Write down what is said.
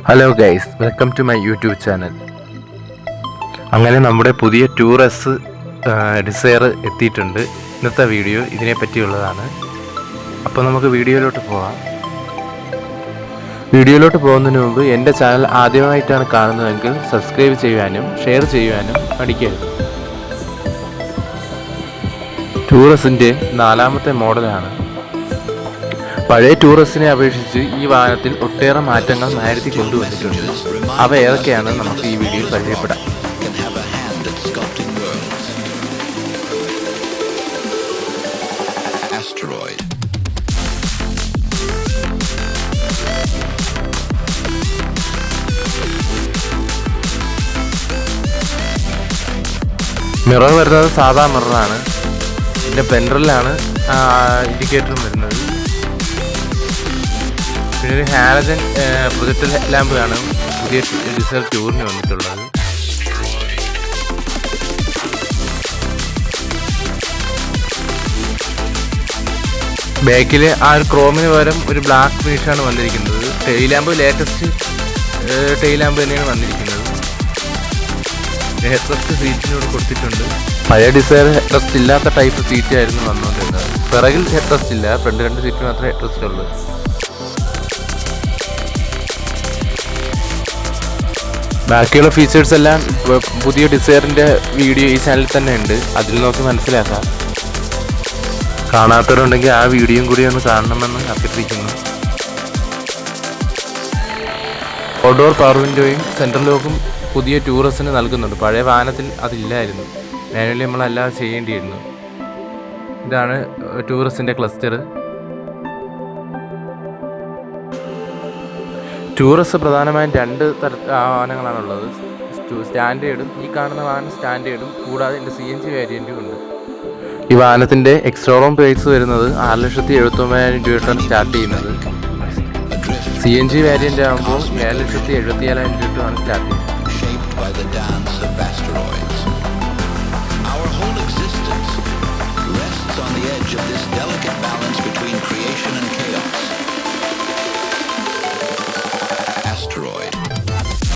Hello guys, welcome to my YouTube channel. അങ്ങനെ നമ്മുടെ പുതിയ ടൂറസ് ഡിസയർ എത്തിയിട്ടുണ്ട്. ഇന്നത്തെ വീഡിയോ ഇതിനെ പറ്റിയുള്ളതാണ്. അപ്പോൾ നമുക്ക് വീഡിയോയിലോട്ട് പോകാം. വീഡിയോയിലോട്ട് പോകുന്നതിന് മുമ്പ് എൻ്റെ ചാനൽ ആദ്യമായിട്ടാണ് കാണുന്നതെങ്കിൽ സബ്സ്ക്രൈബ് ചെയ്യുവാനും ഷെയർ ചെയ്യുവാനും മടിക്കരുത്. ടൂറസിൻ്റെ 4ാമത്തെ മോഡലാണ്. പഴയ ടൂറിസ്റ്റിനെ അപേക്ഷിച്ച് ഈ വാഹനത്തിൽ ഒട്ടേറെ മാറ്റങ്ങൾ മാരുതി കൊണ്ടുവന്നിട്ടുണ്ട്. അവ ഏതൊക്കെയാണ് നമുക്ക് ഈ വീഡിയോയിൽ പരിചയപ്പെടാം. മിറർ വരുന്നത് സാധാ മിററാണ്. പിന്നെ പെൻഡ്രലിലാണ് ഇൻഡിക്കേറ്ററും വരുന്നത്. പിന്നെ ഒരു ഹാലജൻ പ്രൊജക്ടർ ലാമ്പാണ് പുതിയ ഡിസയർ ടൂറിന് വന്നിട്ടുള്ളത്. ബാക്കിൽ ആ ഒരു ക്രോമിന് പകരം ഒരു ബ്ലാക്ക് ഫിനിഷാണ് വന്നിരിക്കുന്നത്. Tail lamp latest tail lamp തന്നെയാണ് വന്നിരിക്കുന്നത്. ഹെഡ് റെസ്റ്റ് സീറ്റിനോട് കൊടുത്തിട്ടുണ്ട്. പഴയ ഡിസയർ ഹെഡ് റെസ്റ്റ് ഇല്ലാത്ത ടൈപ്പ് സീറ്റ് ആയിരുന്നു വന്നുകൊണ്ടിരുന്നത്. പിറകിൽ ഹെഡ് റെസ്റ്റ് ഇല്ല, ഫ്രണ്ട് 2 സീറ്റ് മാത്രമേ ഹെഡ് റെസ്റ്റ് ഉള്ളൂ. ബാക്കിയുള്ള ഫീച്ചേഴ്സ് എല്ലാം പുതിയ ഡിസയറിൻ്റെ വീഡിയോ ഈ ചാനലിൽ തന്നെ ഉണ്ട്, അതിൽ നോക്കി മനസ്സിലാക്കാം. കാണാത്തവരുണ്ടെങ്കിൽ ആ വീഡിയോയും കൂടി ഒന്ന് കാണണമെന്ന് അഭ്യർത്ഥിക്കുന്നു. ഔട്ട്ഡോർ പവർ വിൻഡോയും സെൻട്രൽ ലോക്കും പുതിയ ടൂറിസ്റ്റിന് നൽകുന്നുണ്ട്. പഴയ വാഹനത്തിൽ അതില്ലായിരുന്നു, മാനുവലി നമ്മളല്ലാതെ ചെയ്യേണ്ടിയിരുന്നു. ഇതാണ് ടൂറിസ്റ്റിൻ്റെ ക്ലസ്റ്റർ. ടൂറിസ്റ്റ് പ്രധാനമായും 2 വാഹനങ്ങളാണുള്ളത്. സ്റ്റാൻഡേർഡും ഈ കാണുന്ന വാഹനം സ്റ്റാൻഡേർഡും കൂടാതെ ഇതിൻ്റെ CNG വേരിയൻറ്റും ഉണ്ട്. ഈ വാഹനത്തിൻ്റെ എക്സ്ട്രോറൂം പ്രൈസ് വരുന്നത് 6,79,000 രൂപയാണ് സ്റ്റാർട്ട് ചെയ്യുന്നത്. CNG വേരിയൻ്റ് ആകുമ്പോൾ 7,74,000 രൂപയാണ് സ്റ്റാർട്ട് ചെയ്യുന്നത്.